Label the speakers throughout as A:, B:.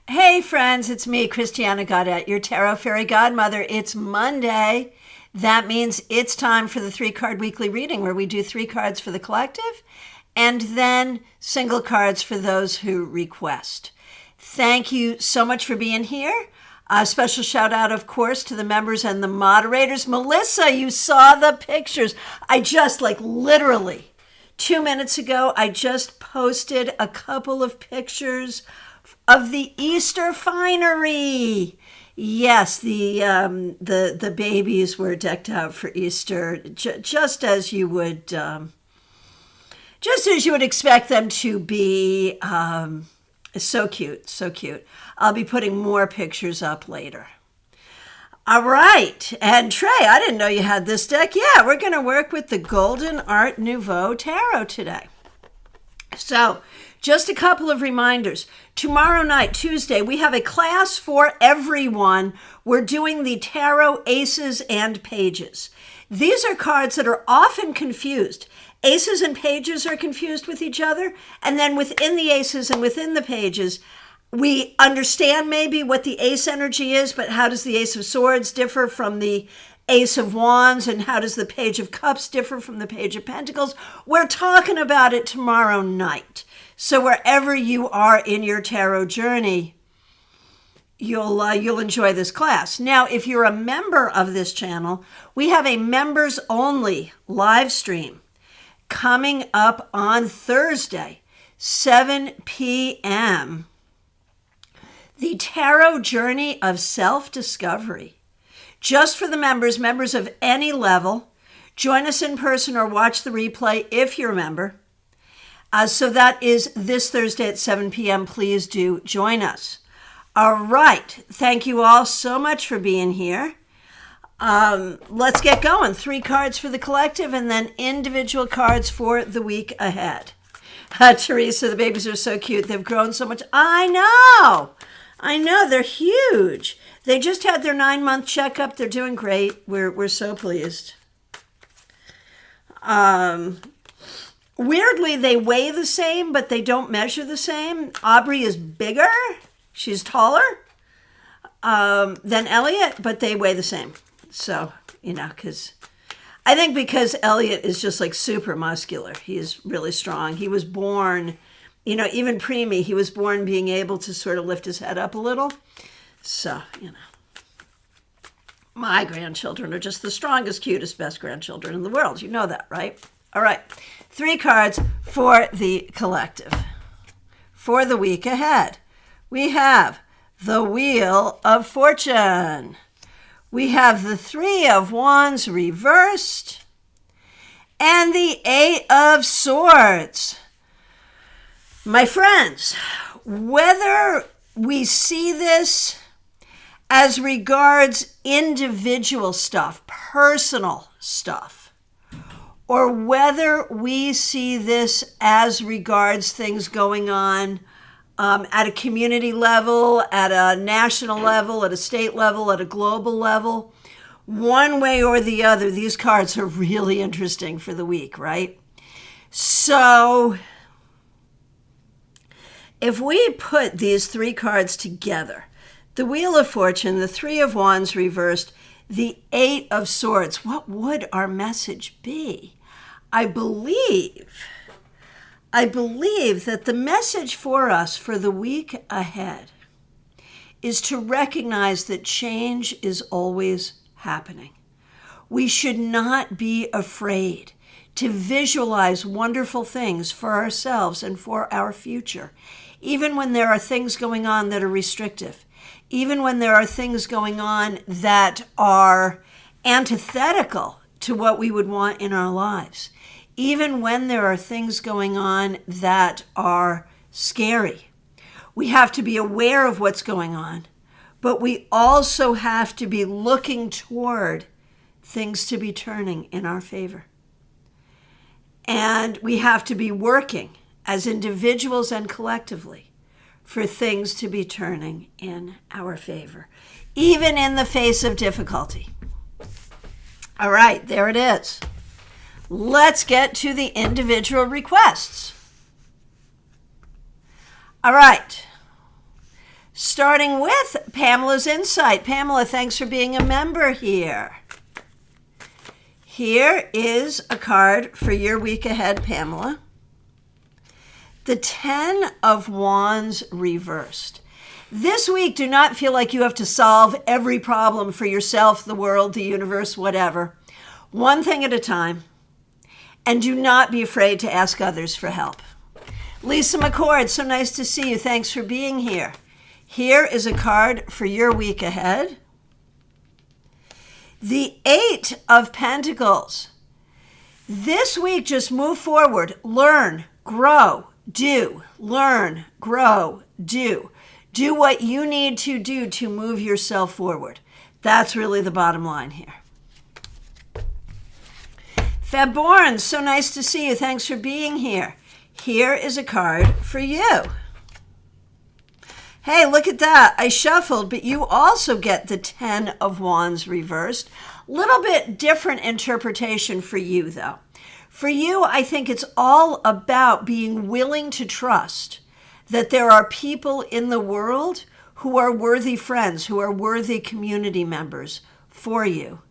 A: Hey friends, it's me, Christiana Gaudet, your Tarot Fairy Godmother. It's Monday. That means it's time for the 3-card weekly reading where we do 3 cards for the collective and then single cards for those who request. Thank you so much for being here. A special shout out, of course, to the members and the moderators. Melissa, you saw the pictures. I just literally 2 minutes ago, I just posted a couple of pictures of the Easter finery. Yes, the babies were decked out for Easter, just as you would expect them to be. So cute, so cute. I'll be putting more pictures up later. All right, and Trey, I didn't know you had this deck. Yeah, we're going to work with the Golden Art Nouveau Tarot today. So, just a couple of reminders. Tomorrow night, Tuesday, we have a class for everyone. We're doing the Tarot Aces and Pages. These are cards that are often confused. Aces and Pages are confused with each other, and then within the Aces and within the Pages, we understand maybe what the Ace energy is, but how does the Ace of Swords differ from the Ace of Wands, and how does the Page of Cups differ from the Page of Pentacles? We're talking about it tomorrow night. So wherever you are in your tarot journey, you'll enjoy this class. Now, if you're a member of this channel, we have a members only live stream coming up on Thursday, 7 p.m. The Tarot Journey of Self-Discovery. Just for the members of any level. Join us in person or watch the replay if you're a member. So that is this Thursday at 7 p.m. Please do join us. All right. Thank you all so much for being here. Let's get going. 3 cards for the collective and then individual cards for the week ahead. Teresa, the babies are so cute. They've grown so much. I know. They're huge. They just had their 9-month checkup. They're doing great. We're so pleased. Weirdly, they weigh the same, but they don't measure the same. Aubrey is bigger. She's taller than Elliot, but they weigh the same. So, because Elliot is just super muscular. He is really strong. He was born, even preemie, he was born being able to sort of lift his head up a little. So, my grandchildren are just the strongest, cutest, best grandchildren in the world. You know that, right? All right. 3 cards for the collective. For the week ahead, we have the Wheel of Fortune. We have the 3 of Wands reversed and the 8 of Swords. My friends, whether we see this as regards individual stuff, personal stuff, or whether we see this as regards things going on at a community level, at a national level, at a state level, at a global level, one way or the other, these cards are really interesting for the week, right? So if we put these 3 cards together, the Wheel of Fortune, the 3 of Wands reversed, the 8 of Swords, what would our message be? I believe that the message for us for the week ahead is to recognize that change is always happening. We should not be afraid to visualize wonderful things for ourselves and for our future, even when there are things going on that are restrictive, even when there are things going on that are antithetical to what we would want in our lives. Even when there are things going on that are scary, we have to be aware of what's going on, but we also have to be looking toward things to be turning in our favor. And we have to be working as individuals and collectively for things to be turning in our favor, even in the face of difficulty. All right, there it is. Let's get to the individual requests. All right. Starting with Pamela's Insight. Pamela, thanks for being a member here. Here is a card for your week ahead, Pamela. The 10 of Wands reversed. This week, do not feel like you have to solve every problem for yourself, the world, the universe, whatever. One thing at a time. And do not be afraid to ask others for help. Lisa McCord, so nice to see you. Thanks for being here. Here is a card for your week ahead. The 8 of Pentacles. This week, just move forward. Learn, grow, do. Learn, grow, do. Do what you need to do to move yourself forward. That's really the bottom line here. Febborn, so nice to see you. Thanks for being here. Here is a card for you. Hey, look at that. I shuffled, but you also get the 10 of Wands reversed. Little bit different interpretation for you, though. For you, I think it's all about being willing to trust that there are people in the world who are worthy friends, who are worthy community members for you,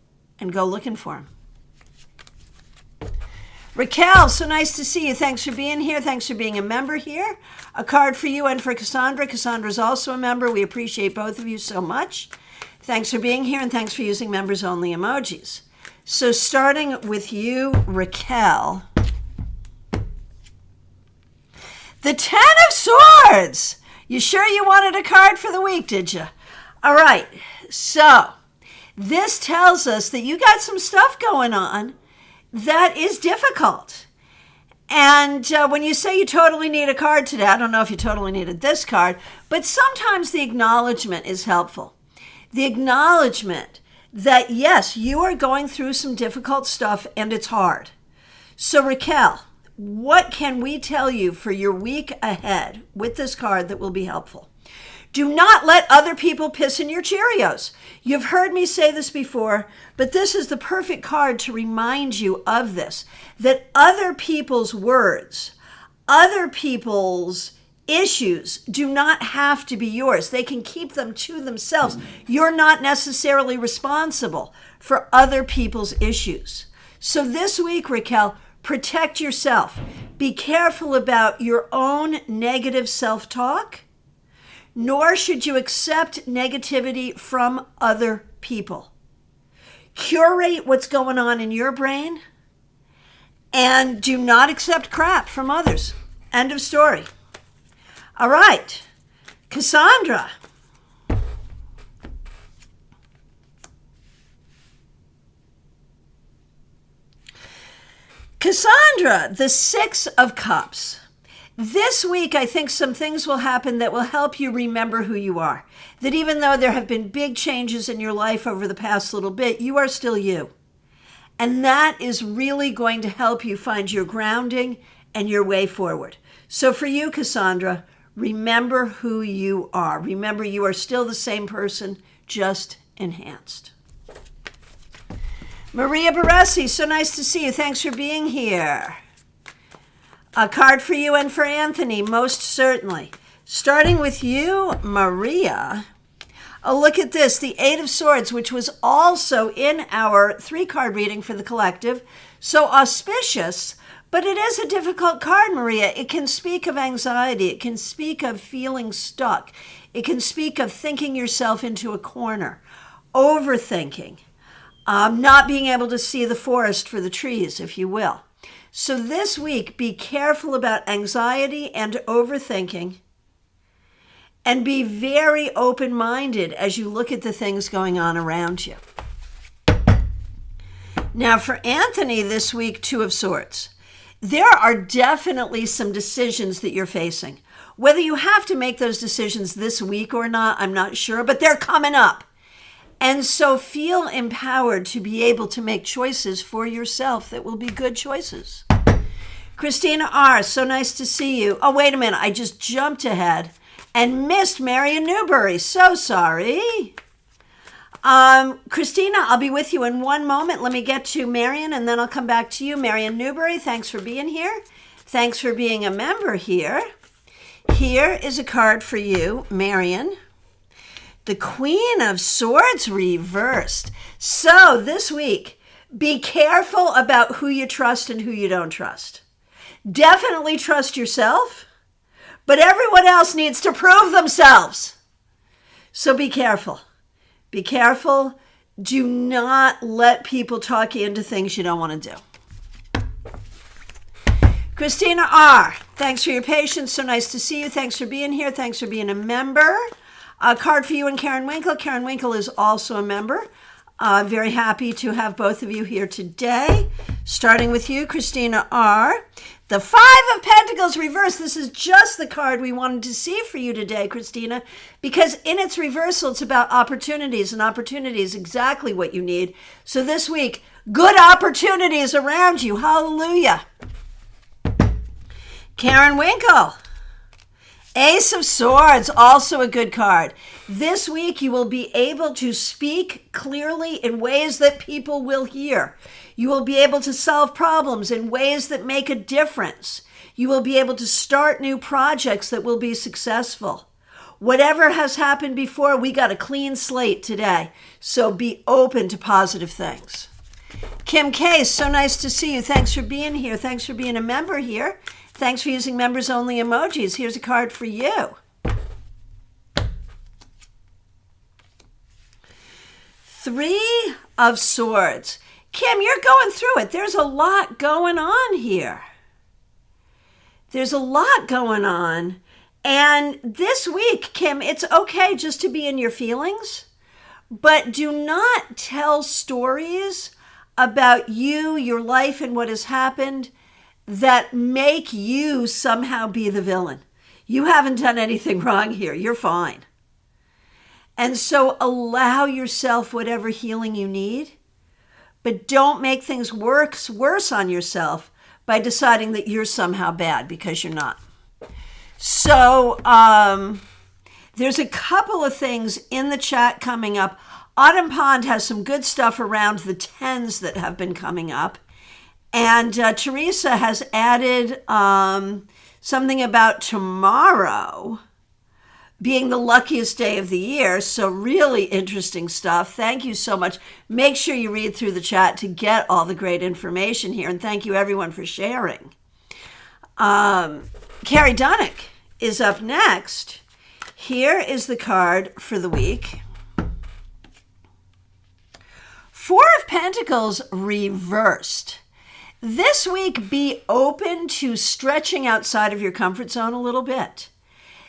A: and go looking for them. Raquel, so nice to see you. Thanks for being here. Thanks for being a member here. A card for you and for Cassandra. Cassandra's also a member. We appreciate both of you so much. Thanks for being here, and thanks for using members-only emojis. So starting with you, Raquel. The 10 of Swords. You sure you wanted a card for the week, did you? All right. So this tells us that you got some stuff going on that is difficult. And when you say you totally need a card today, I don't know if you totally needed this card, but sometimes the acknowledgement is helpful. The acknowledgement that, yes, you are going through some difficult stuff and it's hard. So Raquel, what can we tell you for your week ahead with this card that will be helpful? Do not let other people piss in your Cheerios. You've heard me say this before, but this is the perfect card to remind you of this, that other people's words, other people's issues do not have to be yours. They can keep them to themselves. You're not necessarily responsible for other people's issues. So this week, Raquel, protect yourself. Be careful about your own negative self-talk. Nor should you accept negativity from other people. Curate what's going on in your brain and do not accept crap from others. End of story. All right, Cassandra. Cassandra, the 6 of Cups. This week, I think some things will happen that will help you remember who you are. That even though there have been big changes in your life over the past little bit, you are still you. And that is really going to help you find your grounding and your way forward. So for you, Cassandra, remember who you are. Remember you are still the same person, just enhanced. Maria Baresi, so nice to see you. Thanks for being here. A card for you and for Anthony, most certainly. Starting with you, Maria. Oh, look at this, the 8 of Swords, which was also in our 3-card reading for the collective. So auspicious, but it is a difficult card, Maria. It can speak of anxiety. It can speak of feeling stuck. It can speak of thinking yourself into a corner, overthinking, not being able to see the forest for the trees, if you will. So this week, be careful about anxiety and overthinking, and be very open-minded as you look at the things going on around you. Now for Anthony this week, 2 of Swords. There are definitely some decisions that you're facing. Whether you have to make those decisions this week or not, I'm not sure, but they're coming up. And so feel empowered to be able to make choices for yourself that will be good choices. Christina R., so nice to see you. Oh, wait a minute. I just jumped ahead and missed Marion Newbury. So sorry. Christina, I'll be with you in one moment. Let me get to Marion and then I'll come back to you. Marion Newbury, thanks for being here. Thanks for being a member here. Here is a card for you, Marion. The Queen of Swords reversed. So this week, be careful about who you trust and who you don't trust. Definitely trust yourself, but everyone else needs to prove themselves. So be careful. Be careful. Do not let people talk you into things you don't want to do. Christina R., thanks for your patience. So nice to see you. Thanks for being here. Thanks for being a member. A card for you and Karen Winkle. Karen Winkle is also a member. Very happy to have both of you here today. Starting with you, Christina R. The Five of Pentacles reversed. This is just the card we wanted to see for you today, Christina, because in its reversal, it's about opportunities, and opportunity is exactly what you need. So this week, good opportunities around you. Hallelujah. Karen Winkle. Ace of Swords, also a good card. This week, you will be able to speak clearly in ways that people will hear. You will be able to solve problems in ways that make a difference. You will be able to start new projects that will be successful. Whatever has happened before, we got a clean slate today. So be open to positive things. Kim Case, so nice to see you. Thanks for being here. Thanks for being a member here. Thanks for using members only emojis. Here's a card for you. Three of Swords. Kim, you're going through it. There's a lot going on here. There's a lot going on. And this week, Kim, it's okay just to be in your feelings, but do not tell stories about you, your life, and what has happened that make you somehow be the villain. You haven't done anything wrong here. You're fine. And so allow yourself whatever healing you need, but don't make things worse on yourself by deciding that you're somehow bad, because you're not. So there's a couple of things in the chat coming up. Autumn Pond has some good stuff around the 10s that have been coming up. And Teresa has added something about tomorrow being the luckiest day of the year. So really interesting stuff. Thank you so much. Make sure you read through the chat to get all the great information here. And thank you everyone for sharing. Carrie Dunnick is up next. Here is the card for the week. Four of Pentacles reversed. This week, be open to stretching outside of your comfort zone a little bit.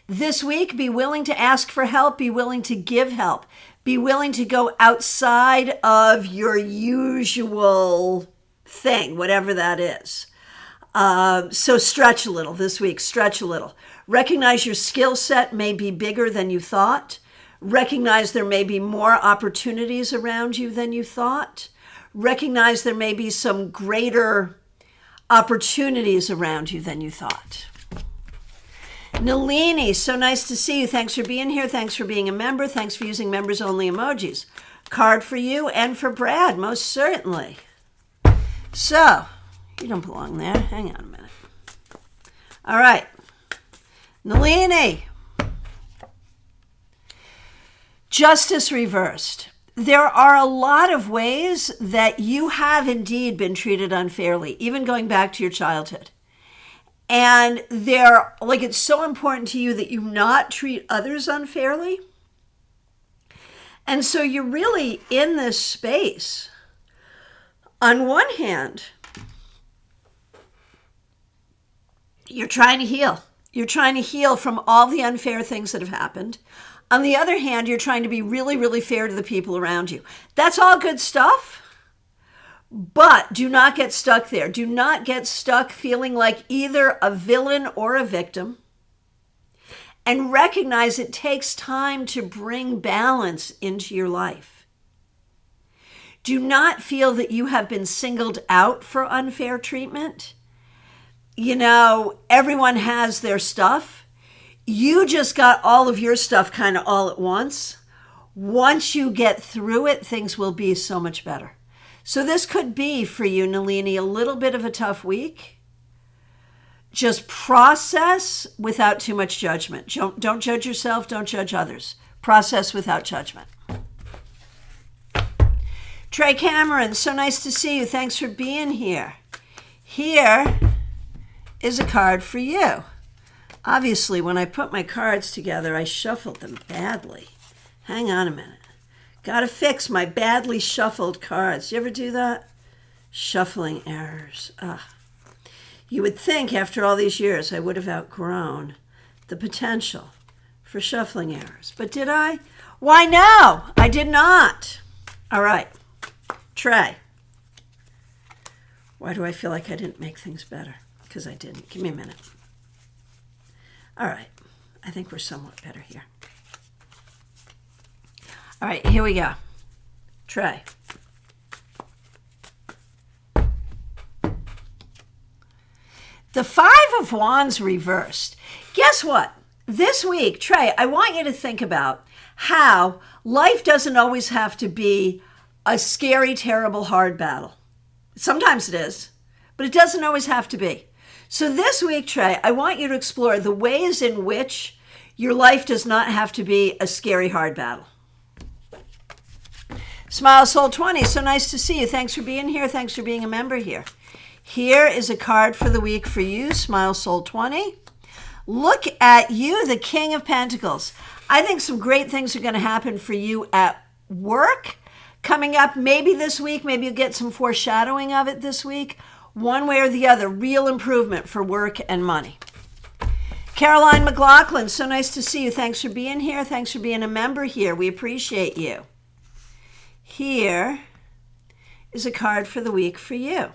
A: This week, be willing to ask for help. Be willing to give help. Be willing to go outside of your usual thing, whatever that is. So stretch a little this week. Stretch a little. Recognize your skill set may be bigger than you thought. Recognize there may be more opportunities around you than you thought. Recognize there may be some greater opportunities around you than you thought. Nalini, so nice to see you. Thanks for being here. Thanks for being a member. Thanks for using members only emojis. Card for you and for Brad, most certainly. So, you don't belong there. Hang on a minute. All right. Nalini. Justice reversed. There are a lot of ways that you have indeed been treated unfairly, even going back to your childhood. And it's so important to you that you not treat others unfairly. And so you're really in this space. On one hand, you're trying to heal. You're trying to heal from all the unfair things that have happened. On the other hand, you're trying to be really, really fair to the people around you. That's all good stuff, but do not get stuck there. Do not get stuck feeling like either a villain or a victim. And recognize it takes time to bring balance into your life. Do not feel that you have been singled out for unfair treatment. You know, everyone has their stuff. You just got all of your stuff kind of all at once. Once you get through it, things will be so much better. So this could be for you, Nalini, a little bit of a tough week. Just process without too much judgment. Don't judge yourself. Don't judge others. Process without judgment. Trey Cameron, so nice to see you. Thanks for being here. Here is a card for you. Obviously, when I put my cards together, I shuffled them badly. Hang on a minute. Gotta fix my badly shuffled cards. You ever do that? Shuffling errors. You would think after all these years I would have outgrown the potential for shuffling errors. But did I? Why, no, I did not. All right, Trey. Why do I feel like I didn't make things better? Because I didn't. Give me a minute. All right, I think we're somewhat better here. All right, here we go. Trey. The Five of Wands reversed. Guess what? This week, Trey, I want you to think about how life doesn't always have to be a scary, terrible, hard battle. Sometimes it is, but it doesn't always have to be. So this week, Trey, I want you to explore the ways in which your life does not have to be a scary, hard battle. Smile Soul 20, so nice to see you. Thanks for being here. Thanks for being a member here. Here is a card for the week for you, Smile Soul 20. Look at you, the King of Pentacles. I think some great things are going to happen for you at work coming up. Maybe this week, maybe you'll get some foreshadowing of it this week. One way or the other, real improvement for work and money. Caroline McLaughlin, so nice to see you. Thanks for being here. Thanks for being a member here. We appreciate you. Here is a card for the week for you.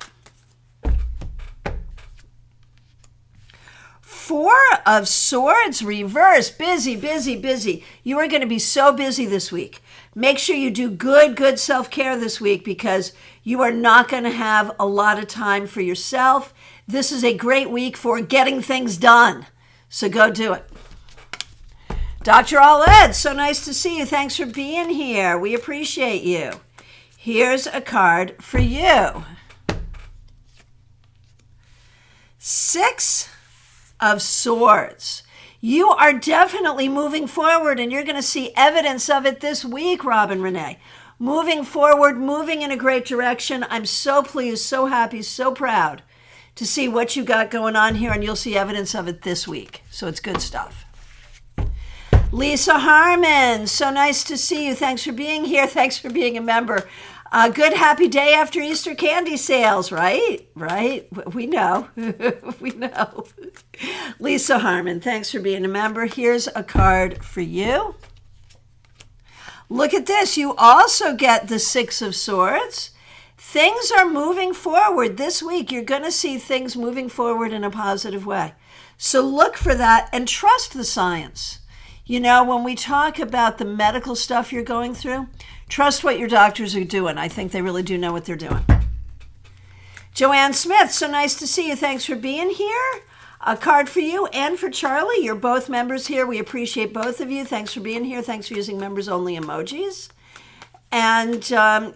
A: Four of Swords reverse. Busy, busy, busy. You are going to be so busy this week. Make sure you do good self-care this week because you are not going to have a lot of time for yourself. This is a great week for getting things done. So go do it. Dr. Aled, so nice to see you. Thanks for being here. We appreciate you. Here's a card for you. Six of Swords. You are definitely moving forward, and you're going to see evidence of it this week, Robin Renee. Moving forward, moving in a great direction. I'm so pleased, so happy, so proud to see what you got going on here, and you'll see evidence of it this week. So it's good stuff. Lisa Harmon, so nice to see you. Thanks for being here. Thanks for being a member. Good happy day after Easter candy sales, right? Right? We know. We know. Lisa Harmon, thanks for being a member. Here's a card for you. Look at this. You also get the Six of Swords. Things are moving forward this week. You're going to see things moving forward in a positive way. So look for that and trust the science. You know, when we talk about the medical stuff you're going through, trust what your doctors are doing. I think they really do know what they're doing. Joanne Smith, so nice to see you. Thanks for being here. A card for you and for Charlie. You're both members here. We appreciate both of you. Thanks for being here. Thanks for using members only emojis. And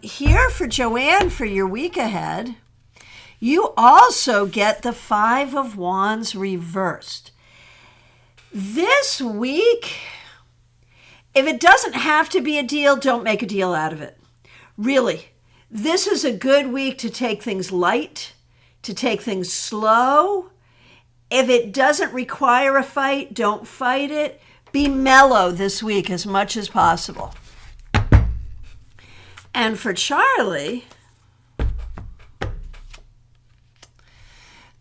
A: here for Joanne for your week ahead, you also get the Five of Wands reversed. This week, if it doesn't have to be a deal, don't make a deal out of it. Really, this is a good week to take things light, to take things slow. If it doesn't require a fight, don't fight it. Be mellow this week as much as possible. And for Charlie,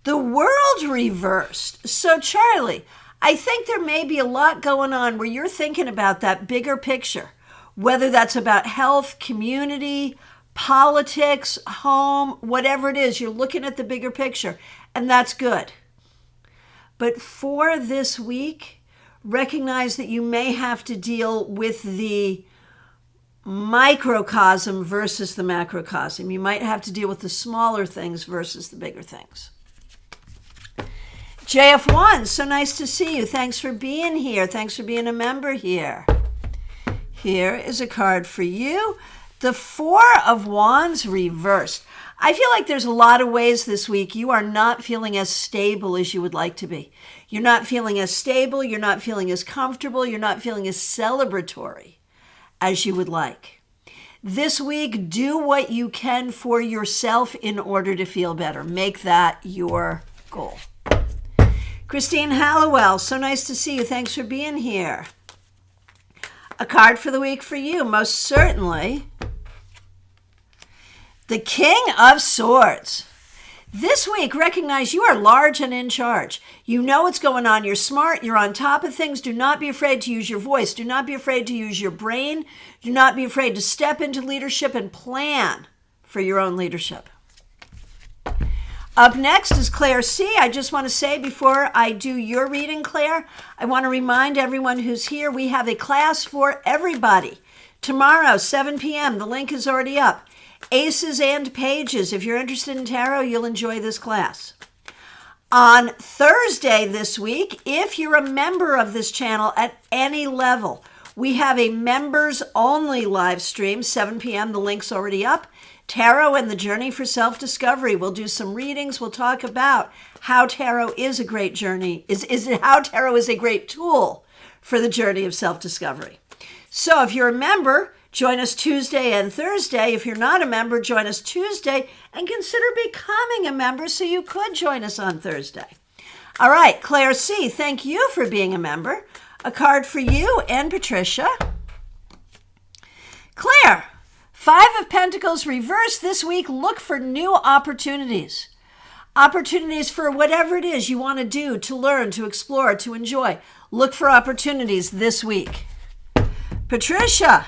A: the world reversed. So Charlie, I think there may be a lot going on where you're thinking about that bigger picture, whether that's about health, community, politics, home, whatever it is, you're looking at the bigger picture, and that's good. But for this week, recognize that you may have to deal with the microcosm versus the macrocosm. You might have to deal with the smaller things versus the bigger things. JF1, so nice to see you. Thanks for being here. Thanks for being a member here. Here is a card for you. The Four of Wands reversed. I feel like there's a lot of ways this week you are not feeling as stable as you would like to be. You're not feeling as stable. You're not feeling as comfortable. You're not feeling as celebratory as you would like. This week, do what you can for yourself in order to feel better. Make that your goal. Christine Hallowell, so nice to see you. Thanks for being here. A card for the week for you, most certainly. The King of Swords. This week, recognize you are large and in charge. You know what's going on. You're smart. You're on top of things. Do not be afraid to use your voice. Do not be afraid to use your brain. Do not be afraid to step into leadership and plan for your own leadership. Up next is Claire C. I just want to say before I do your reading, Claire, I want to remind everyone who's here, we have a class for everybody. Tomorrow, 7 p.m., the link is already up. Aces and Pages. If you're interested in tarot, you'll enjoy this class. On Thursday this week, if you're a member of this channel at any level, we have a members-only live stream, 7 p.m. The link's already up. Tarot and the Journey for Self-Discovery. We'll do some readings. We'll talk about how tarot is a great journey. How tarot is a great tool for the journey of self-discovery. So if you're a member, join us Tuesday and Thursday. If you're not a member, join us Tuesday and consider becoming a member so you could join us on Thursday. All right, Claire C., thank you for being a member. A card for you and Patricia. Claire, 5 of Pentacles reversed this week. Look for new opportunities. Opportunities for whatever it is you want to do, to learn, to explore, to enjoy. Look for opportunities this week. Patricia,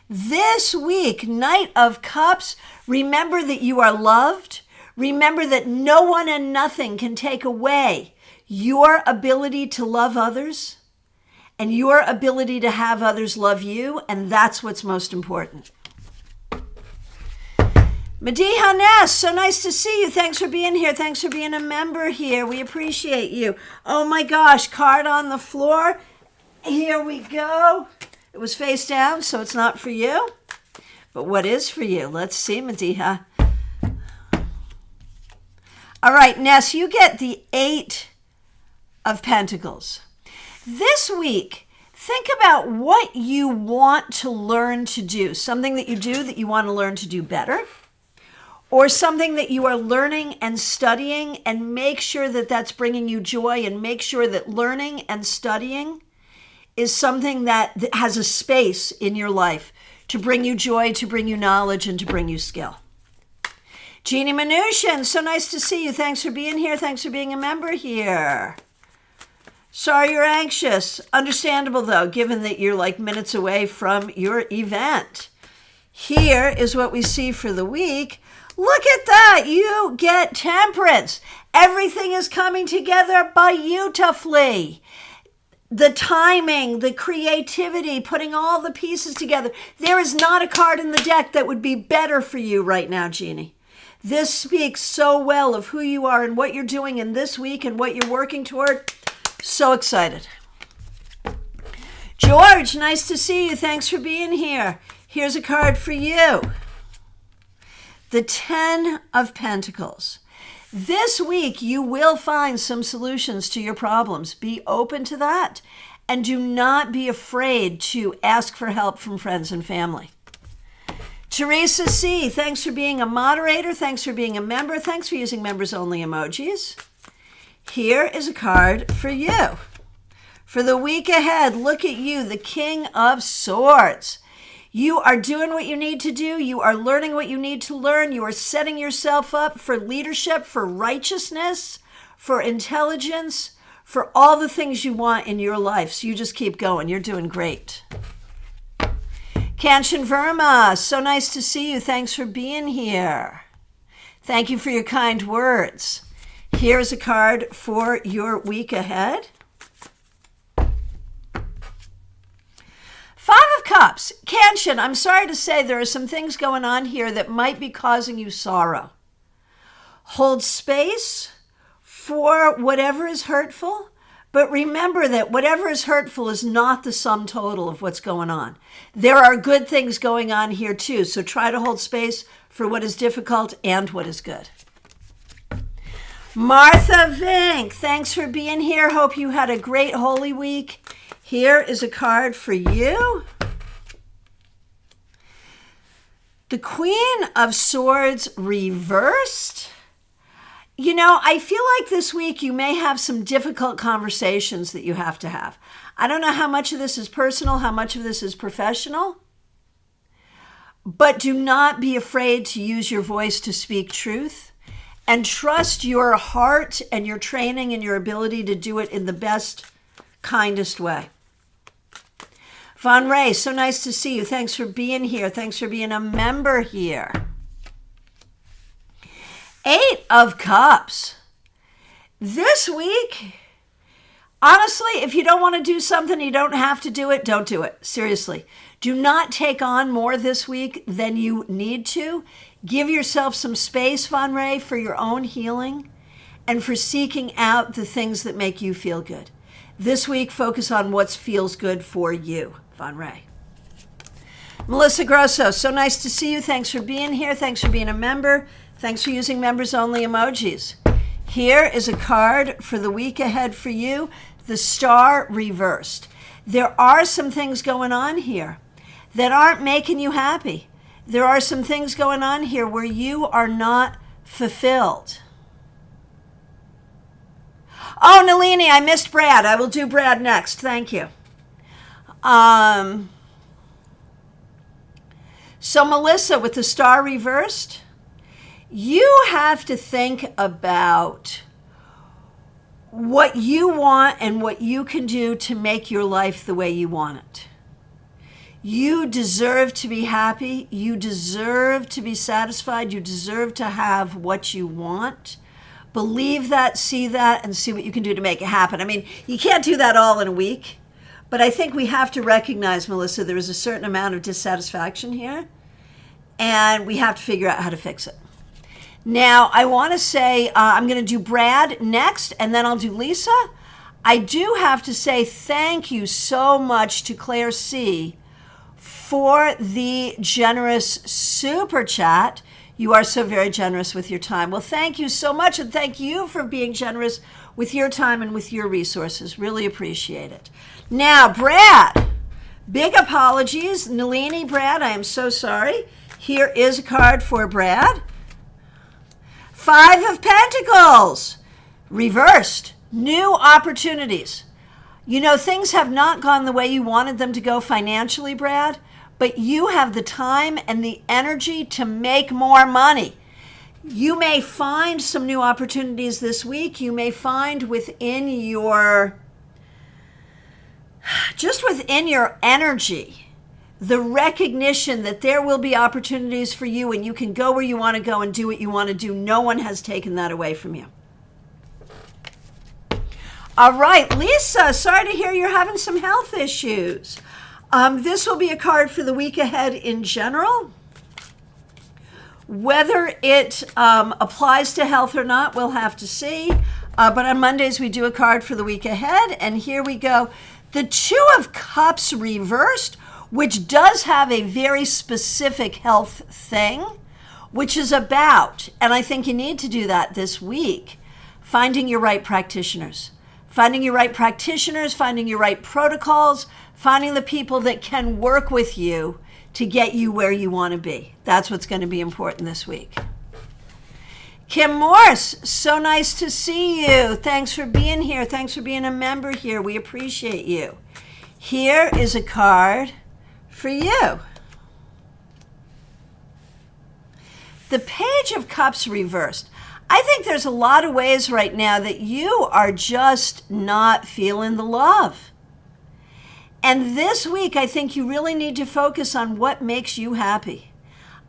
A: this week, Knight of Cups, remember that you are loved. Remember that no one and nothing can take away your ability to love others and your ability to have others love you, and that's what's most important. Madiha Ness, so nice to see you. Thanks for being here. Thanks for being a member here. We appreciate you. Oh my gosh, card on the floor. Here we go. It was face down, so it's not for you. But what is for you? Let's see, Madiha. All right, Ness, you get the 8 of Pentacles. This week, think about what you want to learn to do. Something that you do that you want to learn to do better. Or something that you are learning and studying, and make sure that that's bringing you joy, and make sure that learning and studying is something that has a space in your life to bring you joy, to bring you knowledge, and to bring you skill. Jeannie Mnuchin, so nice to see you. Thanks for being here. Thanks for being a member here. Sorry you're anxious. Understandable, though, given that you're like minutes away from your event. Here is what we see for the week. Look at that. You get Temperance. Everything is coming together beautifully. The timing, the creativity, putting all the pieces together. There is not a card in the deck that would be better for you right now, Jeannie. This speaks so well of who you are and what you're doing in this week and what you're working toward. So excited. George, nice to see you. Thanks for being here. Here's a card for you. The 10 of Pentacles. This week, you will find some solutions to your problems. Be open to that, and do not be afraid to ask for help from friends and family. Teresa C., thanks for being a moderator. Thanks for being a member. Thanks for using members-only emojis. Here is a card for you. For the week ahead, look at you, the King of Swords. You are doing what you need to do. You are learning what you need to learn. You are setting yourself up for leadership, for righteousness, for intelligence, for all the things you want in your life. So you just keep going. You're doing great. Kanchan Verma, so nice to see you. Thanks for being here. Thank you for your kind words. Here's a card for your week ahead. 5 of Cups. Kanchan, I'm sorry to say there are some things going on here that might be causing you sorrow. Hold space for whatever is hurtful, But remember that whatever is hurtful is not the sum total of what's going on. There are good things going on here too. So try to hold space for what is difficult and what is good. Martha Vink, thanks for being here. Hope you had a great Holy Week. Here is a card for you. The Queen of Swords reversed. You know, I feel like this week you may have some difficult conversations that you have to have. I don't know how much of this is personal, how much of this is professional, but do not be afraid to use your voice to speak truth, and trust your heart and your training and your ability to do it in the best, kindest way. Von Ray, so nice to see you. Thanks for being here. Thanks for being a member here. 8 of Cups. This week, honestly, if you don't want to do something, you don't have to do it, don't do it. Seriously. Do not take on more this week than you need to. Give yourself some space, Von Ray, for your own healing and for seeking out the things that make you feel good. This week, focus on what feels good for you, Von Ray. Melissa Grosso, so nice to see you. Thanks for being here. Thanks for being a member. Thanks for using members-only emojis. Here is a card for the week ahead for you, the Star reversed. There are some things going on here that aren't making you happy. There are some things going on here where you are not fulfilled. Oh, Nalini, I missed Brad. I will do Brad next. Thank you. So Melissa, with the Star reversed, you have to think about what you want and what you can do to make your life the way you want it. You deserve to be happy. You deserve to be satisfied. You deserve to have what you want. Believe that, see that, and see what you can do to make it happen. I mean, you can't do that all in a week, but I think we have to recognize, Melissa, there is a certain amount of dissatisfaction here, and we have to figure out how to fix it. Now, I want to say I'm going to do Brad next, and then I'll do Lisa. I do have to say thank you so much to Claire C. for the generous super chat. You are so very generous with your time. Well, thank you so much, and thank you for being generous with your time and with your resources. Really appreciate it. Now, Brad, big apologies. Nalini, Brad, I am so sorry. Here is a card for Brad. 5 of Pentacles, reversed, new opportunities. You know, things have not gone the way you wanted them to go financially, Brad, but you have the time and the energy to make more money. You may find some new opportunities this week. You may find within your energy, the recognition that there will be opportunities for you and you can go where you want to go and do what you want to do. No one has taken that away from you. All right, Lisa, sorry to hear you're having some health issues. This will be a card for the week ahead in general. Whether it applies to health or not, we'll have to see. But on Mondays, we do a card for the week ahead. And here we go. The 2 of Cups reversed, which does have a very specific health thing, which is about, and I think you need to do that this week, finding your right practitioners. Finding your right practitioners, finding your right protocols, finding the people that can work with you to get you where you want to be. That's what's going to be important this week. Kim Morse, so nice to see you. Thanks for being here. Thanks for being a member here. We appreciate you. Here is a card for you. The Page of Cups reversed. I think there's a lot of ways right now that you are just not feeling the love. And this week, I think you really need to focus on what makes you happy,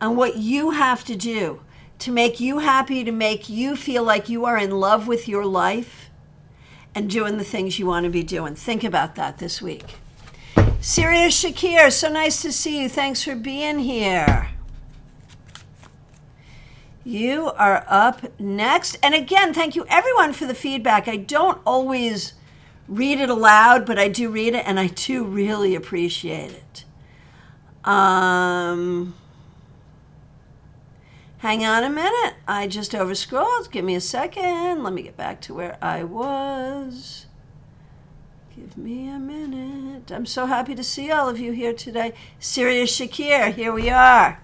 A: on what you have to do to make you happy, to make you feel like you are in love with your life and doing the things you want to be doing. Think about that this week. Sirius Shakir, so nice to see you. Thanks for being here. You are up next. And again, thank you everyone for the feedback. I don't always read it aloud, but I do read it, and I do really appreciate it. Hang on a minute. I just overscrolled. Give me a second. Let me get back to where I was. Give me a minute. I'm so happy to see all of you here today. Sirius Shakir, here we are.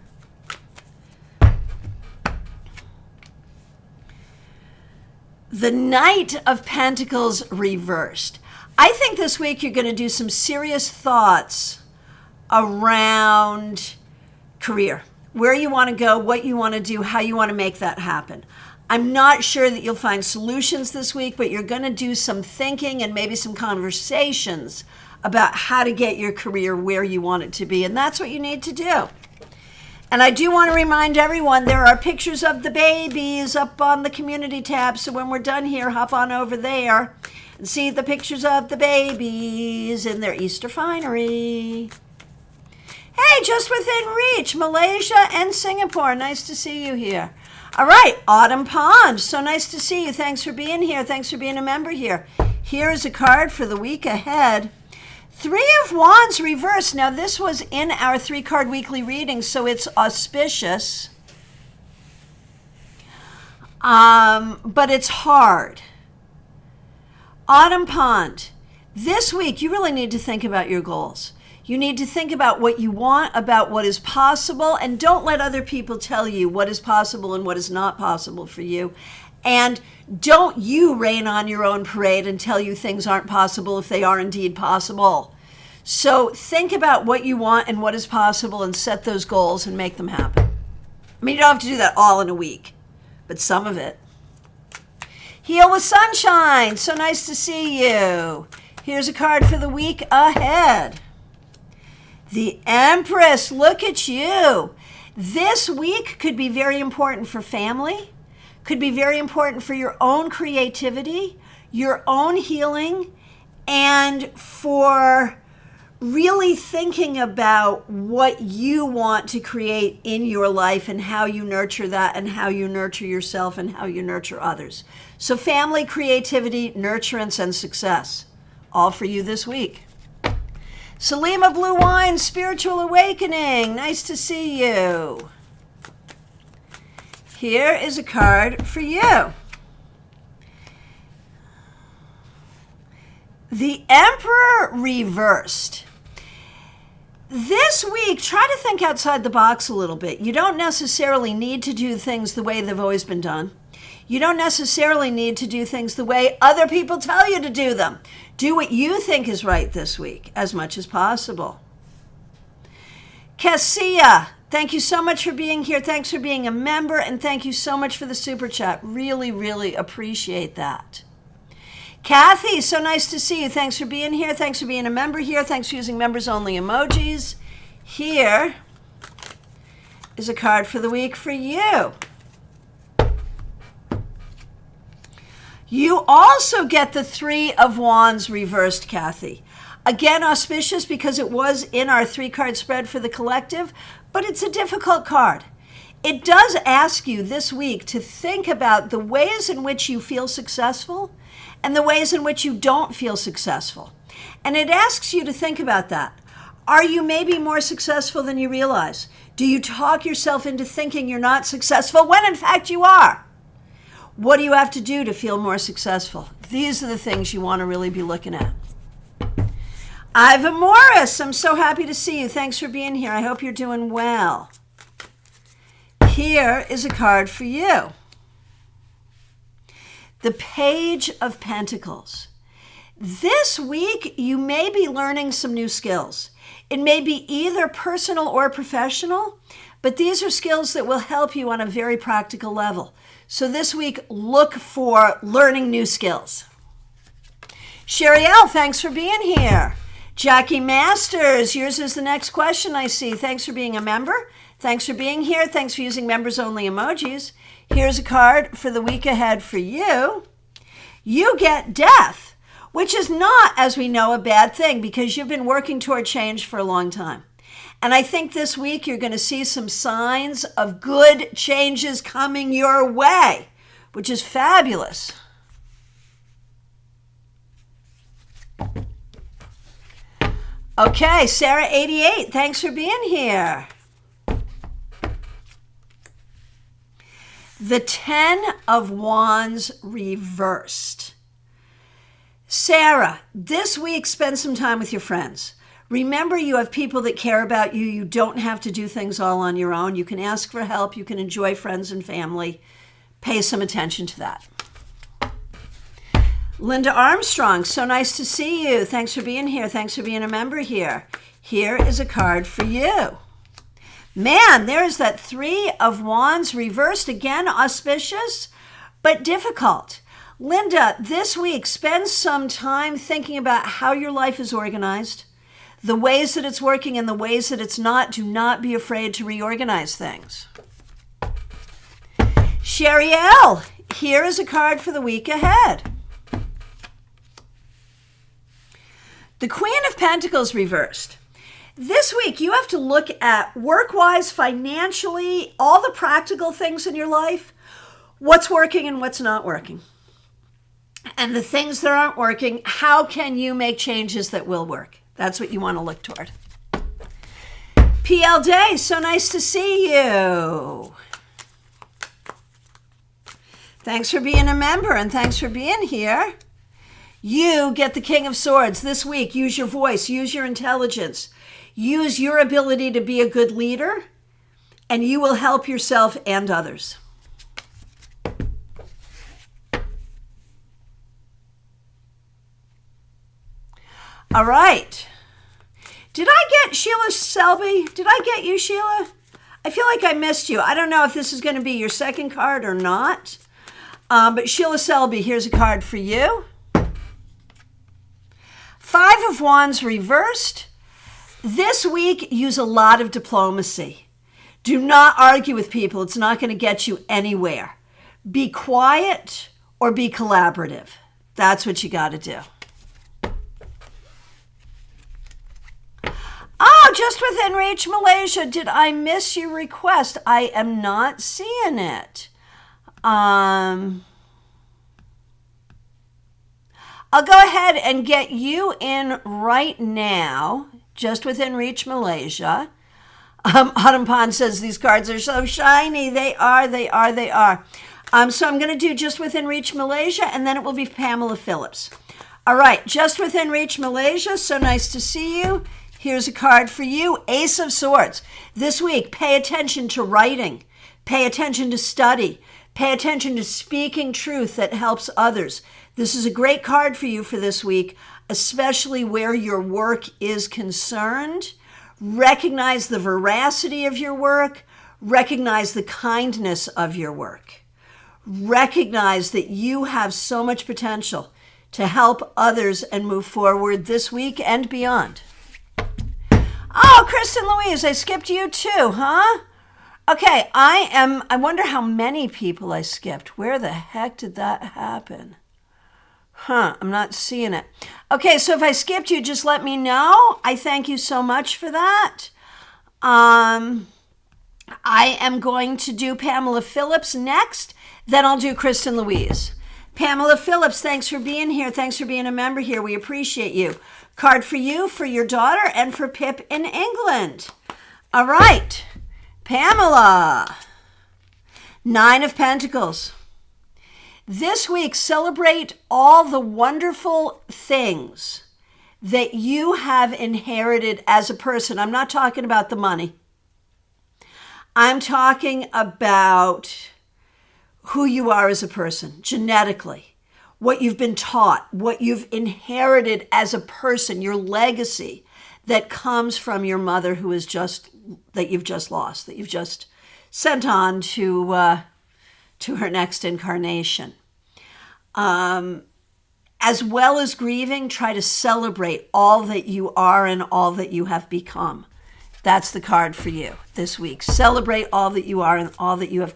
A: The Knight of Pentacles reversed. I think this week you're going to do some serious thoughts around career, where you want to go, what you want to do, how you want to make that happen. I'm not sure that you'll find solutions this week, but you're going to do some thinking and maybe some conversations about how to get your career where you want it to be, and that's what you need to do. And I do want to remind everyone there are pictures of the babies up on the community tab, so when we're done here, hop on over there and see the pictures of the babies in their Easter finery. Hey, just within reach, Malaysia and Singapore. Nice to see you here. All right, Autumn Pond. So nice to see you. Thanks for being here. Thanks for being a member here. Here is a card for the week ahead. 3 of Wands reversed. Now, this was in our 3-card weekly reading, so it's auspicious. But it's hard. Autumn Pond. This week, you really need to think about your goals. You need to think about what you want, about what is possible, and don't let other people tell you what is possible and what is not possible for you. And don't you rain on your own parade and tell you things aren't possible if they are indeed possible. So think about what you want and what is possible and set those goals and make them happen. I mean, you don't have to do that all in a week, but some of it. Heal with Sunshine. So nice to see you. Here's a card for the week ahead. The Empress, look at you. This week could be very important for family, could be very important for your own creativity, your own healing, and for really thinking about what you want to create in your life and how you nurture that and how you nurture yourself and how you nurture others. So family, creativity, nurturance, and success, all for you this week. Selima Blue Wine, Spiritual Awakening. Nice to see you. Here is a card for you. The Emperor reversed. This week, try to think outside the box a little bit. You don't necessarily need to do things the way they've always been done. You don't necessarily need to do things the way other people tell you to do them. Do what you think is right this week as much as possible. Cassia, thank you so much for being here. Thanks for being a member, and thank you so much for the super chat. Really, really appreciate that. Kathy, so nice to see you. Thanks for being here. Thanks for being a member here. Thanks for using members only emojis. Here is a card for the week for you. You also get the 3 of Wands reversed, Kathy. Again, auspicious because it was in our 3-card spread for the collective, but it's a difficult card. It does ask you this week to think about the ways in which you feel successful and the ways in which you don't feel successful. And it asks you to think about that. Are you maybe more successful than you realize? Do you talk yourself into thinking you're not successful when in fact you are? What do you have to do to feel more successful? These are the things you want to really be looking at. Iva Morris, I'm so happy to see you. Thanks for being here. I hope you're doing well. Here is a card for you. The Page of Pentacles. This week, you may be learning some new skills. It may be either personal or professional, but these are skills that will help you on a very practical level. So this week, look for learning new skills. Sherry L., thanks for being here. Jackie Masters, yours is the next question I see. Thanks for being a member. Thanks for being here. Thanks for using members only emojis. Here's a card for the week ahead for you. You get Death, which is not, as we know, a bad thing because you've been working toward change for a long time. And I think this week you're going to see some signs of good changes coming your way, which is fabulous. Okay, Sarah 88, thanks for being here. The 10 of Wands reversed. Sarah, this week spend some time with your friends. Remember, you have people that care about you. You don't have to do things all on your own. You can ask for help. You can enjoy friends and family. Pay some attention to that. Linda Armstrong, so nice to see you. Thanks for being here. Thanks for being a member here. Here is a card for you. Man, there's that 3 of Wands reversed again, auspicious, but difficult. Linda, this week, spend some time thinking about how your life is organized, the ways that it's working and the ways that it's not. Do not be afraid to reorganize things. Sherry L., here is a card for the week ahead. The Queen of Pentacles reversed. This week, you have to look at work-wise, financially, all the practical things in your life, what's working and what's not working. And the things that aren't working, how can you make changes that will work? That's what you want to look toward. PL Day, so nice to see you. Thanks for being a member and thanks for being here. You get the King of Swords this week. Use your voice, use your intelligence, use your ability to be a good leader, and you will help yourself and others. All right. Did I get Sheila Selby? Did I get you, Sheila? I feel like I missed you. I don't know if this is going to be your second card or not. But Sheila Selby, here's a card for you. 5 of Wands reversed. This week, use a lot of diplomacy. Do not argue with people. It's not going to get you anywhere. Be quiet or be collaborative. That's what you got to do. Oh, just within reach, Malaysia. Did I miss your request? I am not seeing it. I'll go ahead and get you in right now. Just within reach, Malaysia. Autumn Pond says these cards are so shiny. They are. So I'm going to do just within reach, Malaysia, and then it will be Pamela Phillips. All right, just within reach, Malaysia. So nice to see you. Here's a card for you, Ace of Swords. This week, pay attention to writing. Pay attention to study. Pay attention to speaking truth that helps others. This is a great card for you for this week, especially where your work is concerned. Recognize the veracity of your work. Recognize the kindness of your work. Recognize that you have so much potential to help others and move forward this week and beyond. Oh, Kristen Louise, I skipped you too, huh? Okay, I wonder how many people I skipped. Where the heck did that happen? I'm not seeing it. Okay, so if I skipped you, just let me know. I thank you so much for that. I am going to do Pamela Phillips next. Then I'll do Kristen Louise. Pamela Phillips, thanks for being here. Thanks for being a member here. We appreciate you. Card for you, for your daughter, and for Pip in England. All right, Pamela. 9 of Pentacles. This week, celebrate all the wonderful things that you have inherited as a person. I'm not talking about the money. I'm talking about who you are as a person, genetically. What you've been taught, what you've inherited as a person, your legacy that comes from your mother who is that you've just lost, that you've just sent on to her next incarnation. As well as grieving, try to celebrate all that you are and all that you have become. That's the card for you this week. Celebrate all that you are and all that you have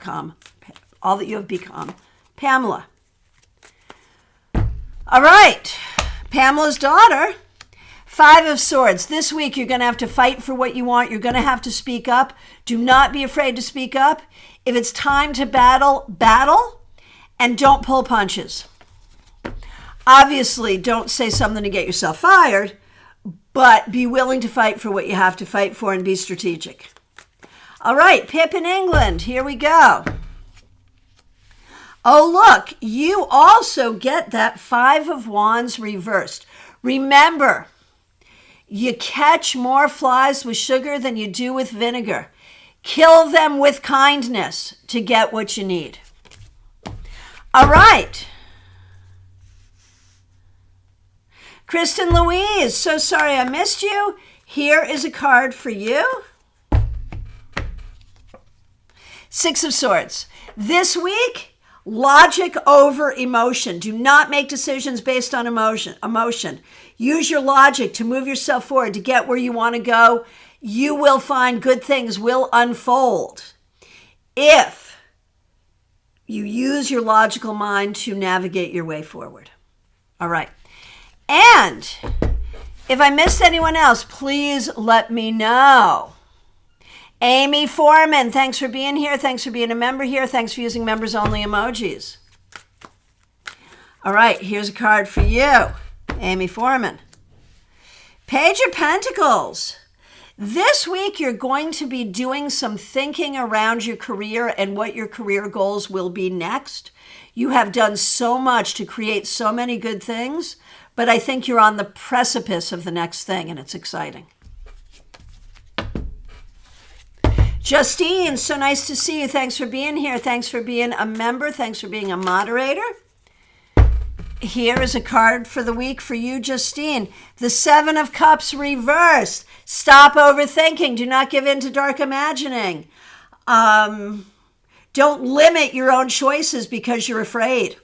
A: become. Pamela. All right, Pamela's daughter, 5 of Swords. This week, you're going to have to fight for what you want. You're going to have to speak up. Do not be afraid to speak up. If it's time to battle, battle, and don't pull punches. Obviously, don't say something to get yourself fired, but be willing to fight for what you have to fight for and be strategic. All right, Pip in England, here we go. Oh, look, you also get that 5 of Wands reversed. Remember, you catch more flies with sugar than you do with vinegar. Kill them with kindness to get what you need. All right. Kristen Louise, so sorry I missed you. Here is a card for you. 6 of Swords. This week, logic over emotion. Do not make decisions based on emotion. Use your logic to move yourself forward, to get where you want to go. You will find good things will unfold if you use your logical mind to navigate your way forward. All right. And if I missed anyone else, please let me know. Amy Foreman, thanks for being here. Thanks for being a member here. Thanks for using members only emojis. All right, here's a card for you, Amy Foreman. Page of Pentacles. This week, you're going to be doing some thinking around your career and what your career goals will be next. You have done so much to create so many good things, but I think you're on the precipice of the next thing, and it's exciting. Justine, so nice to see you. Thanks for being here. Thanks for being a member. Thanks for being a moderator. Here is a card for the week for you, Justine. The 7 of Cups reversed. Stop overthinking. Do not give in to dark imagining. Don't limit your own choices because you're afraid.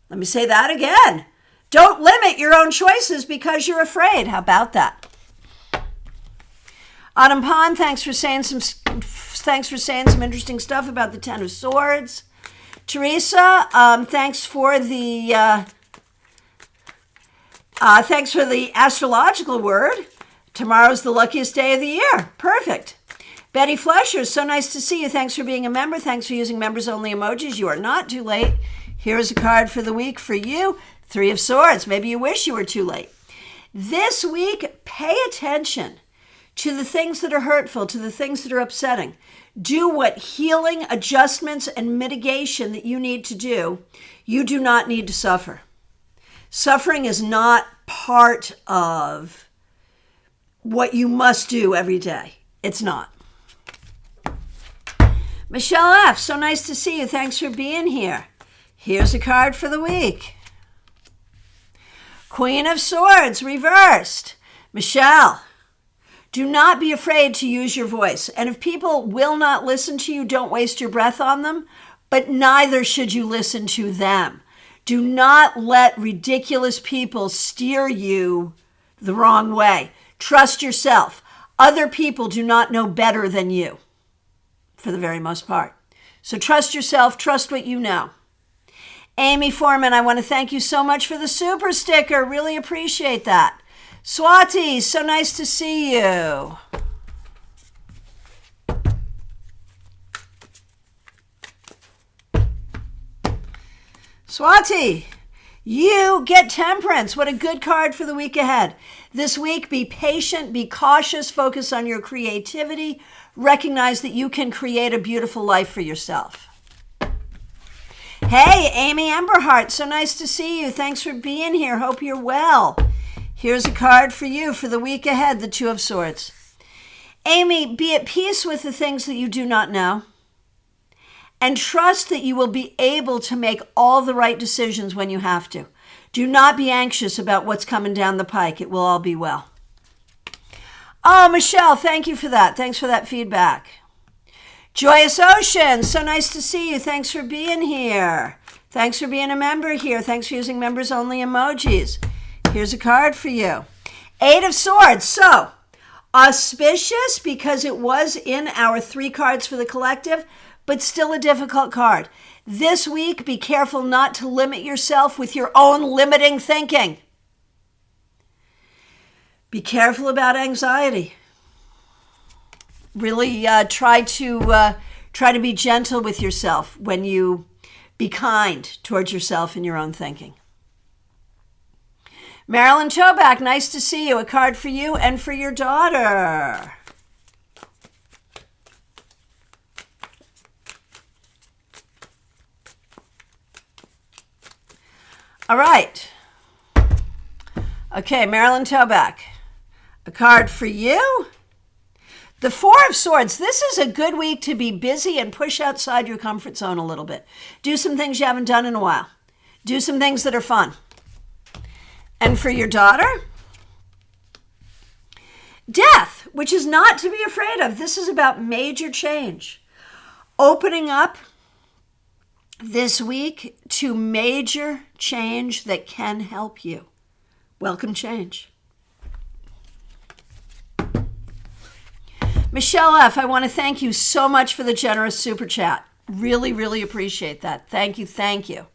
A: Let me say that again. Don't limit your own choices because you're afraid. How about that? Autumn Pond, thanks for saying some interesting stuff about the 10 of Swords. Teresa, thanks for the astrological word. Tomorrow's the luckiest day of the year. Perfect. Betty Flesher, so nice to see you. Thanks for being a member. Thanks for using members only emojis. You are not too late. Here's a card for the week for you. 3 of Swords. Maybe you wish you were too late. This week, pay attention to the things that are hurtful, to the things that are upsetting. Do what healing, adjustments, and mitigation that you need to do. You do not need to suffer. Suffering is not part of what you must do every day. It's not. Michelle F., so nice to see you. Thanks for being here. Here's a card for the week. Queen of Swords, reversed. Michelle, do not be afraid to use your voice. And if people will not listen to you, don't waste your breath on them, but neither should you listen to them. Do not let ridiculous people steer you the wrong way. Trust yourself. Other people do not know better than you, for the very most part. So trust yourself, trust what you know. Amy Foreman, I want to thank you so much for the super sticker. Really appreciate that. Swati, so nice to see you. Swati, you get Temperance. What a good card for the week ahead. This week, be patient, be cautious, focus on your creativity. Recognize that you can create a beautiful life for yourself. Hey, Amy Emberhart, so nice to see you. Thanks for being here. Hope you're well. Here's a card for you for the week ahead, the 2 of Swords. Amy, be at peace with the things that you do not know, and trust that you will be able to make all the right decisions when you have to. Do not be anxious about what's coming down the pike. It will all be well. Oh, Michelle, thank you for that. Thanks for that feedback. Joyous Ocean, so nice to see you. Thanks for being here. Thanks for being a member here. Thanks for using members only emojis. Here's a card for you. 8 of Swords. So, auspicious because it was in our 3 cards for the collective, but still a difficult card. This week, be careful not to limit yourself with your own limiting thinking. Be careful about anxiety. Really try to be gentle with yourself when you be kind towards yourself in your own thinking. Marilyn Toback, nice to see you. A card for you and for your daughter. All right. Okay, Marilyn Toback. A card for you. The Four of Swords. This is a good week to be busy and push outside your comfort zone a little bit. Do some things you haven't done in a while. Do some things that are fun. And for your daughter, Death, which is not to be afraid of. This is about major change. Opening up this week to major change that can help you. Welcome change. Michelle F., I want to thank you so much for the generous super chat. Really, really appreciate that. Thank you, thank you.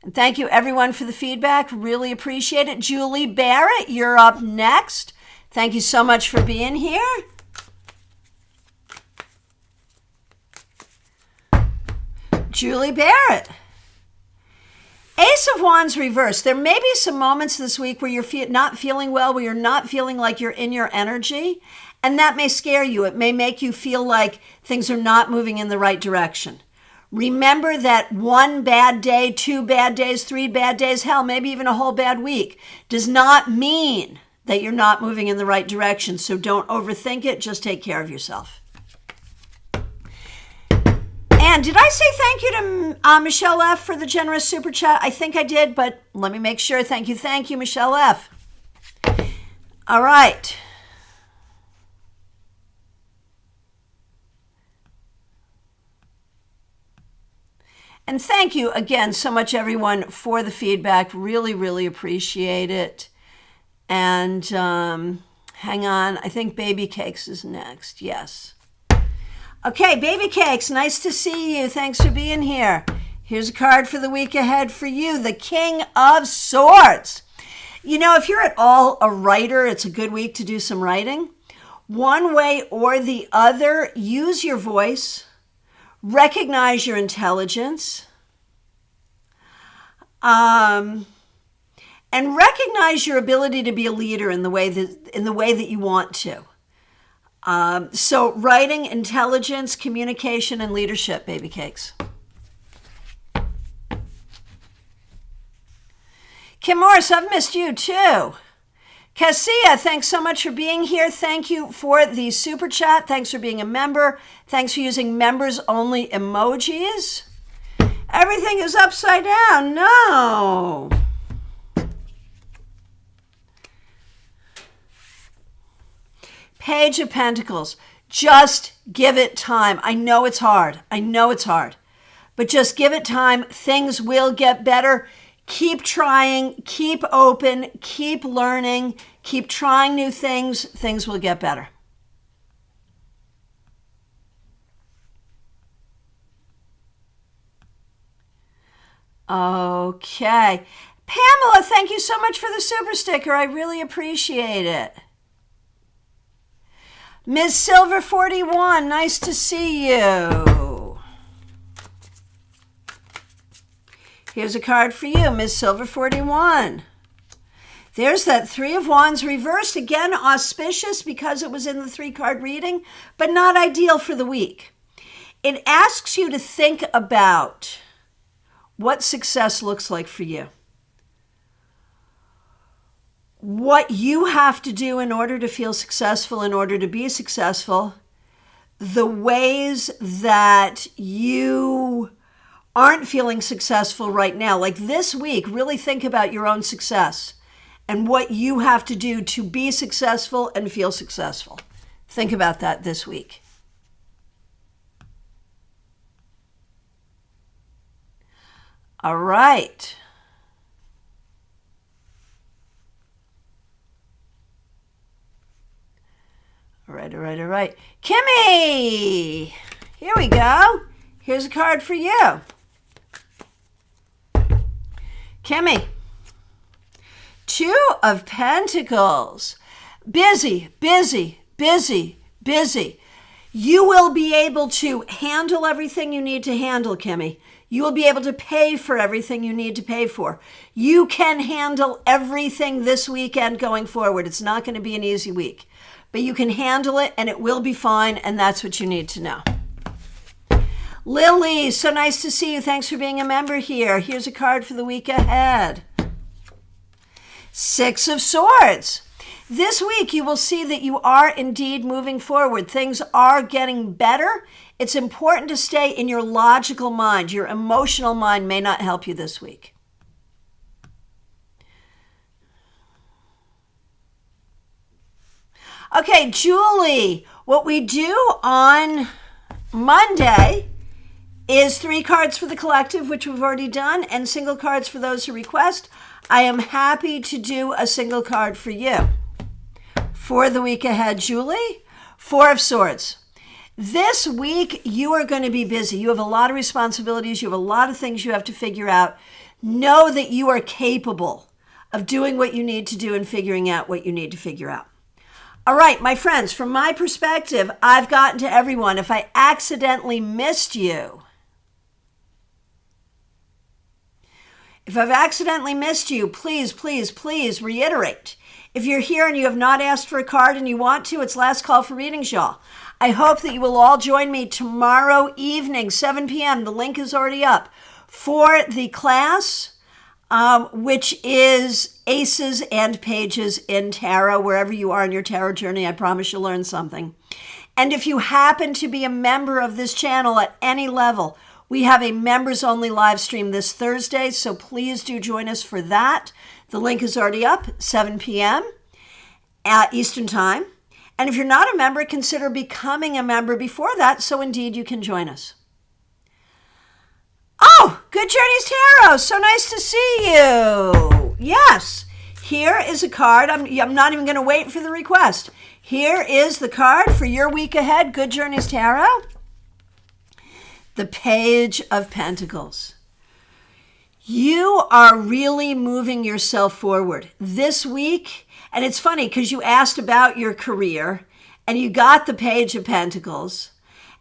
A: And thank you, everyone, for the feedback. Really appreciate it. Julie Barrett, you're up next. Thank you so much for being here. Julie Barrett. Ace of Wands reversed. There may be some moments this week where you're not feeling well, where you're not feeling like you're in your energy, and that may scare you. It may make you feel like things are not moving in the right direction. Remember that one bad day, 2 bad days, 3 bad days, hell, maybe even a whole bad week does not mean that you're not moving in the right direction. So don't overthink it. Just take care of yourself. And did I say thank you to Michelle F. for the generous super chat? I think I did, but let me make sure. Thank you, Michelle F. All right. And thank you again so much, everyone, for the feedback. Really, really appreciate it. And hang on. I think Baby Cakes is next. Yes. Okay, Baby Cakes, nice to see you. Thanks for being here. Here's a card for the week ahead for you, the King of Swords. You know, if you're at all a writer, it's a good week to do some writing. One way or the other, use your voice. Recognize your intelligence, and recognize your ability to be a leader in the way that you want to. So writing, intelligence, communication, and leadership, Baby Cakes. Kim Morris, I've missed you too. Cassia, thanks so much for being here. Thank you for the super chat. Thanks for being a member. Thanks for using members only emojis. Everything is upside down. No. Page of Pentacles. Just give it time. I know it's hard. But just give it time. Things will get better. Keep trying, keep open, keep learning, keep trying new things. Things will get better. Okay. Pamela, thank you so much for the super sticker. I really appreciate it. Ms. Silver 41, nice to see you. Here's a card for you, Ms. Silver 41. There's that 3 of Wands reversed. Again, auspicious because it was in the 3-card reading, but not ideal for the week. It asks you to think about what success looks like for you. What you have to do in order to feel successful, in order to be successful, the ways that you aren't feeling successful right now. Like this week, really think about your own success and what you have to do to be successful and feel successful. Think about that this week. All right. All right. Kimmy! Here we go. Here's a card for you. Kimmy, 2 of Pentacles. Busy. You will be able to handle everything you need to handle, Kimmy. You will be able to pay for everything you need to pay for. You can handle everything this weekend going forward. It's not going to be an easy week, but you can handle it and it will be fine, and that's what you need to know. Lily, so nice to see you. Thanks for being a member here. Here's a card for the week ahead. Six of Swords. This week, you will see that you are indeed moving forward. Things are getting better. It's important to stay in your logical mind. Your emotional mind may not help you this week. Okay, Julie, what we do on Monday is 3 cards for the collective, which we've already done, and single cards for those who request. I am happy to do a single card for you. For the week ahead, Julie, 4 of Swords. This week, you are going to be busy. You have a lot of responsibilities. You have a lot of things you have to figure out. Know that you are capable of doing what you need to do and figuring out what you need to figure out. All right, my friends, from my perspective, I've gotten to everyone. If I accidentally missed you, please, please, please reiterate. If you're here and you have not asked for a card and you want to, it's last call for readings, y'all. I hope that you will all join me tomorrow evening, 7 p.m. The link is already up for the class, which is Aces and Pages in Tarot. Wherever you are in your tarot journey, I promise you'll learn something. And if you happen to be a member of this channel at any level, we have a members-only live stream this Thursday, so please do join us for that. The link is already up, 7 p.m. at Eastern Time. And if you're not a member, consider becoming a member before that, so indeed you can join us. Oh, Good Journeys Tarot, so nice to see you. Yes, here is a card. I'm not even going to wait for the request. Here is the card for your week ahead, Good Journeys Tarot. The Page of Pentacles. You are really moving yourself forward this week. And it's funny because you asked about your career and you got the Page of Pentacles.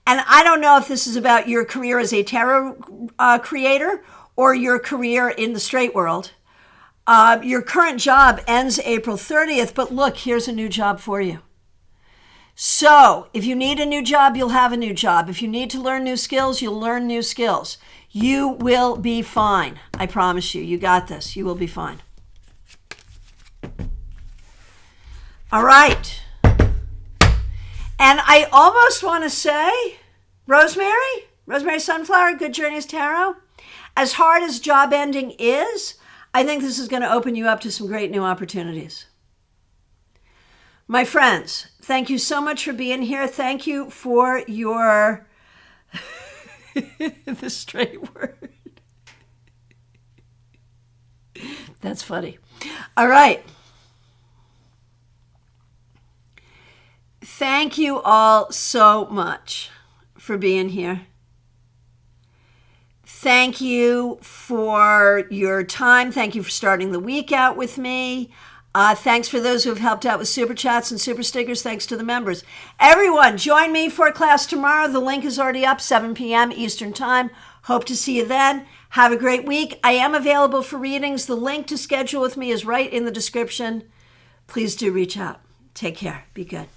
A: And I don't know if this is about your career as a tarot creator or your career in the straight world. Your current job ends April 30th, but look, here's a new job for you. So if you need a new job, you'll have a new job. If you need to learn new skills, you'll learn new skills. You will be fine. I promise you. You got this. You will be fine. All right. And I almost want to say, Rosemary Sunflower, Good Journeys Tarot, as hard as job ending is, I think this is going to open you up to some great new opportunities. My friends, thank you so much for being here. Thank you for your, the straight word. That's funny. All right. Thank you all so much for being here. Thank you for your time. Thank you for starting the week out with me. Thanks for those who have helped out with super chats and super stickers. Thanks to the members. Everyone, join me for class tomorrow. The link is already up, 7 p.m. Eastern Time. Hope to see you then. Have a great week. I am available for readings. The link to schedule with me is right in the description. Please do reach out. Take care. Be good.